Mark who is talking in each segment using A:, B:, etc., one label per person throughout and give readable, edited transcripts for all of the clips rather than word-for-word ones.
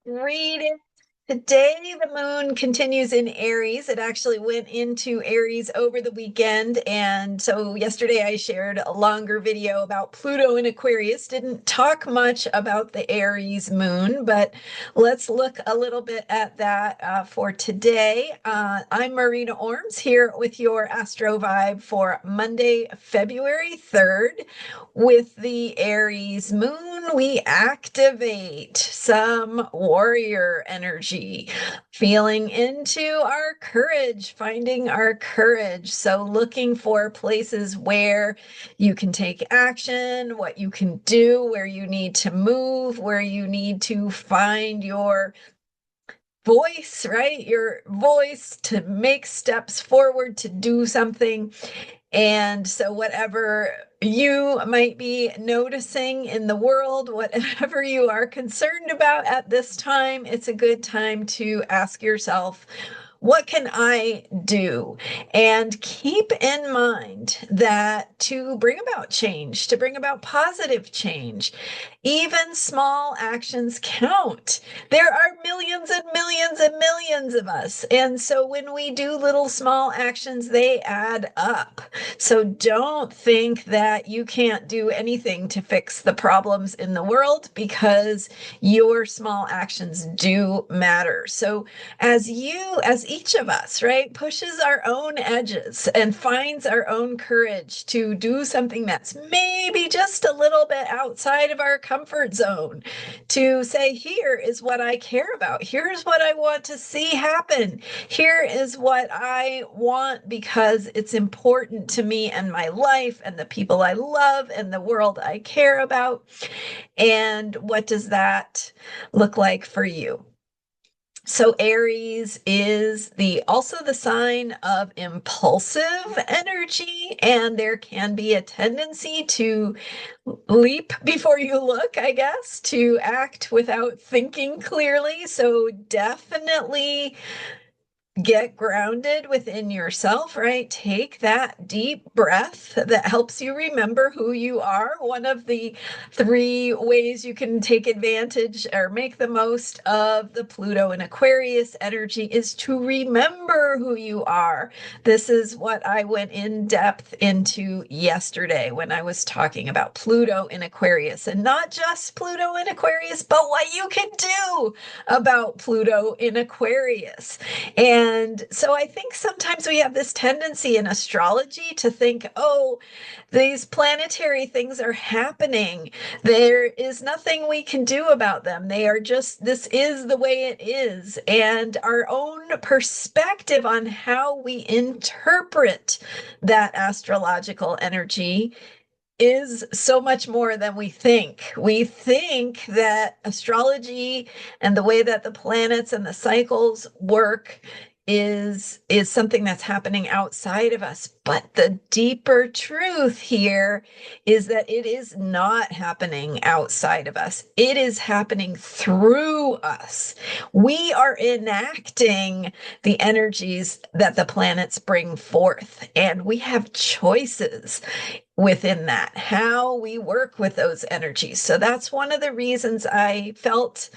A: Read it. Today, the moon continues in Aries. It actually went into Aries over the weekend. And so yesterday I shared a longer video about Pluto in Aquarius. Didn't talk much about the Aries moon, but let's look a little bit at that for today. I'm Marina Orms here with your Astro Vibe for Monday, February 3rd. With the Aries moon, we activate some warrior energy, feeling into our courage, finding our courage. So, looking for places where you can take action, what you can do, where you need to move, where you need to find your voice, right? Your voice to make steps forward to do something. And so, whatever you might be noticing in the world, whatever you are concerned about at this time, it's a good time to ask yourself, what can I do? And keep in mind that to bring about change, to bring about positive change, even small actions count. There are millions and millions and millions of us. And so when we do little small actions, they add up. So don't think that you can't do anything to fix the problems in the world, because your small actions do matter. So as each of us, right, pushes our own edges and finds our own courage to do something that's maybe just a little bit outside of our comfort zone, to say, here is what I care about. Here's what I want to see happen. Here is what I want because it's important to me and my life and the people I love and the world I care about. And what does that look like for you? So Aries is also the sign of impulsive energy, and there can be a tendency to leap before you look, I guess, to act without thinking clearly. So definitely get grounded within yourself, right? Take that deep breath that helps you remember who you are. One of the three ways you can take advantage or make the most of the Pluto and Aquarius energy is to remember who you are. This is what I went in depth into yesterday when I was talking about Pluto in Aquarius, and not just Pluto in Aquarius, but what you can do about Pluto in Aquarius. And so I think sometimes we have this tendency in astrology to think, oh, these planetary things are happening. There is nothing we can do about them. They are just, this is the way it is. And our own perspective on how we interpret that astrological energy is so much more than we think. We think that astrology and the way that the planets and the cycles work is something that's happening outside of us. But the deeper truth here is that it is not happening outside of us. It is happening through us. We are enacting the energies that the planets bring forth, and we have choices within that, how we work with those energies. So that's one of the reasons I felt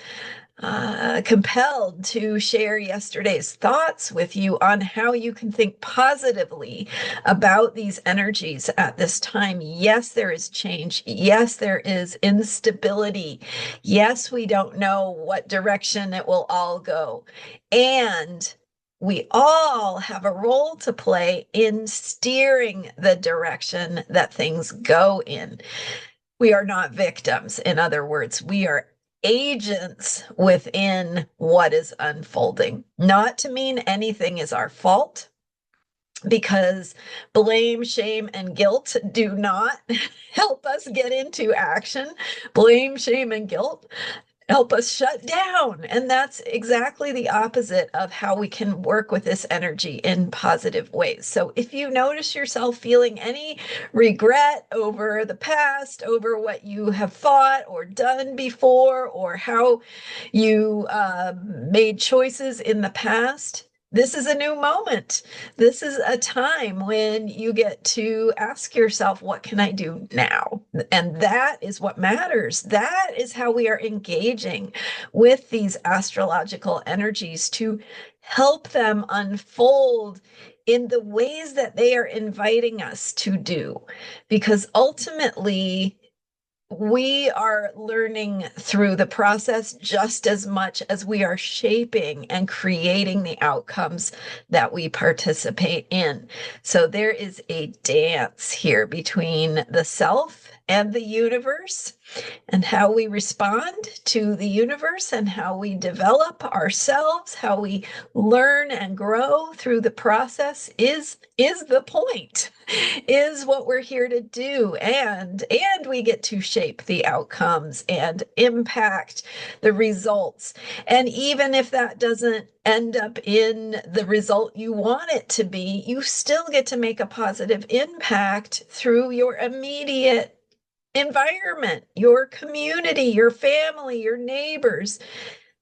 A: compelled to share yesterday's thoughts with you on how you can think positively about these energies at this time. Yes, there is change. Yes, there is instability. Yes, we don't know what direction it will all go. And we all have a role to play in steering the direction that things go in. We are not victims. In other words, we are agents within what is unfolding. Not to mean anything is our fault, because blame, shame, and guilt do not help us get into action. Blame, shame, and guilt help us shut down. And that's exactly the opposite of how we can work with this energy in positive ways. So if you notice yourself feeling any regret over the past, over what you have thought or done before, or how you made choices in the past, this is a new moment. This is a time when you get to ask yourself, what can I do now? And that is what matters. That is how we are engaging with these astrological energies to help them unfold in the ways that they are inviting us to do. Because ultimately, we are learning through the process just as much as we are shaping and creating the outcomes that we participate in. So there is a dance here between the self and the universe, and how we respond to the universe and how we develop ourselves, how we learn and grow through the process is the point, is what we're here to do. And we get to shape the outcomes and impact the results. And even if that doesn't end up in the result you want it to be, you still get to make a positive impact through your immediate environment, your community, your family, your neighbors,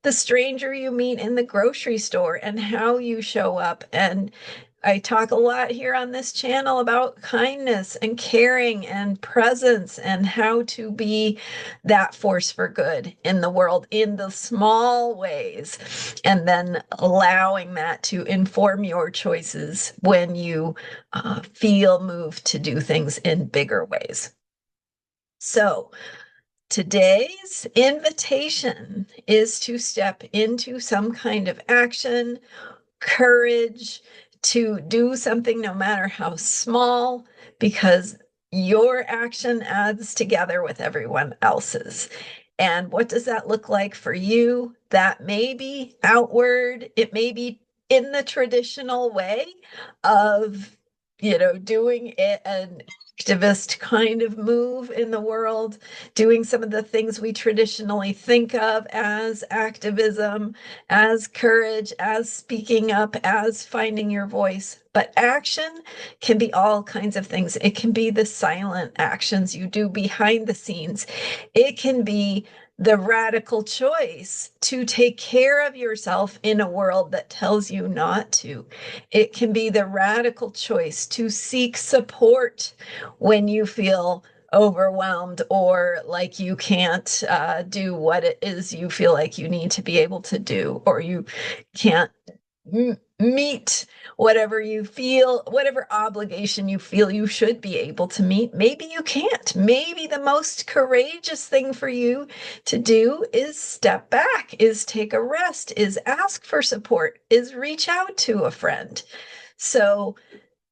A: the stranger you meet in the grocery store, and how you show up. And I talk a lot here on this channel about kindness and caring and presence, and how to be that force for good in the world in the small ways, and then allowing that to inform your choices when you feel moved to do things in bigger ways. So today's invitation is to step into some kind of action, courage, to do something no matter how small, because your action adds together with everyone else's. And what does that look like for you? That may be outward, it may be in the traditional way of, doing it an activist kind of move in the world, doing some of the things we traditionally think of as activism, as courage, as speaking up, as finding your voice. But action can be all kinds of things. It can be the silent actions you do behind the scenes. It can be the radical choice to take care of yourself in a world that tells you not to. It can be the radical choice to seek support when you feel overwhelmed or like you can't do what it is you feel like you need to be able to do, or you can't meet whatever you feel, whatever obligation you feel you should be able to meet. Maybe you can't. Maybe the most courageous thing for you to do is step back, is take a rest, is ask for support, is reach out to a friend. So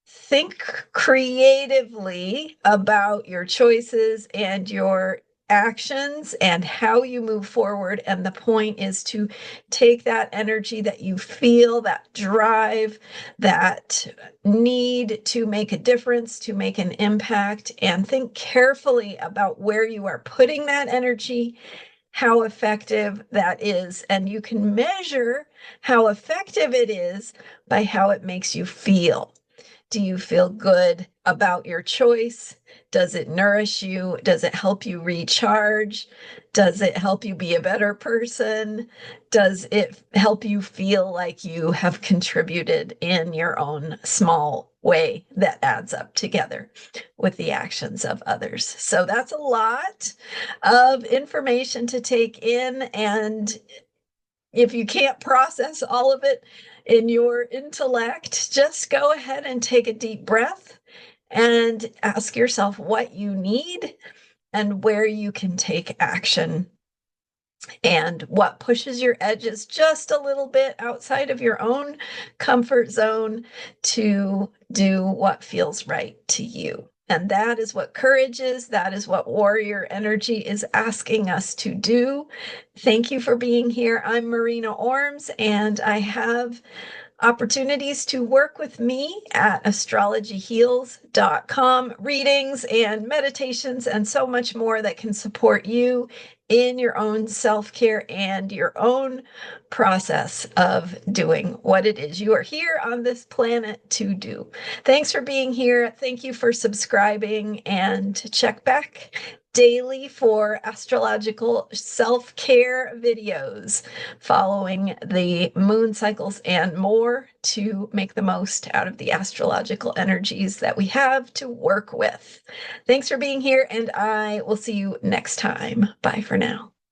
A: think creatively about your choices and your actions and how you move forward. And the point is to take that energy that you feel, that drive, that need to make a difference, to make an impact, and think carefully about where you are putting that energy, how effective that is. And you can measure how effective it is by how it makes you feel. Do you feel good about your choice? Does it nourish you? Does it help you recharge? Does it help you be a better person? Does it help you feel like you have contributed in your own small way that adds up together with the actions of others? So that's a lot of information to take in. And if you can't process all of it in your intellect, just go ahead and take a deep breath and ask yourself what you need and where you can take action, and what pushes your edges just a little bit outside of your own comfort zone to do what feels right to you. And that is what courage is. That is what warrior energy is asking us to do. Thank you for being here. I'm Marina Orms, and I have opportunities to work with me at astrologyheals.com, readings and meditations and so much more that can support you in your own self-care and your own process of doing what it is you are here on this planet to do. Thanks for being here. Thank you for subscribing, and check back daily for astrological self-care videos following the moon cycles and more to make the most out of the astrological energies that we have to work with. Thanks for being here, and I will see you next time. Bye for now.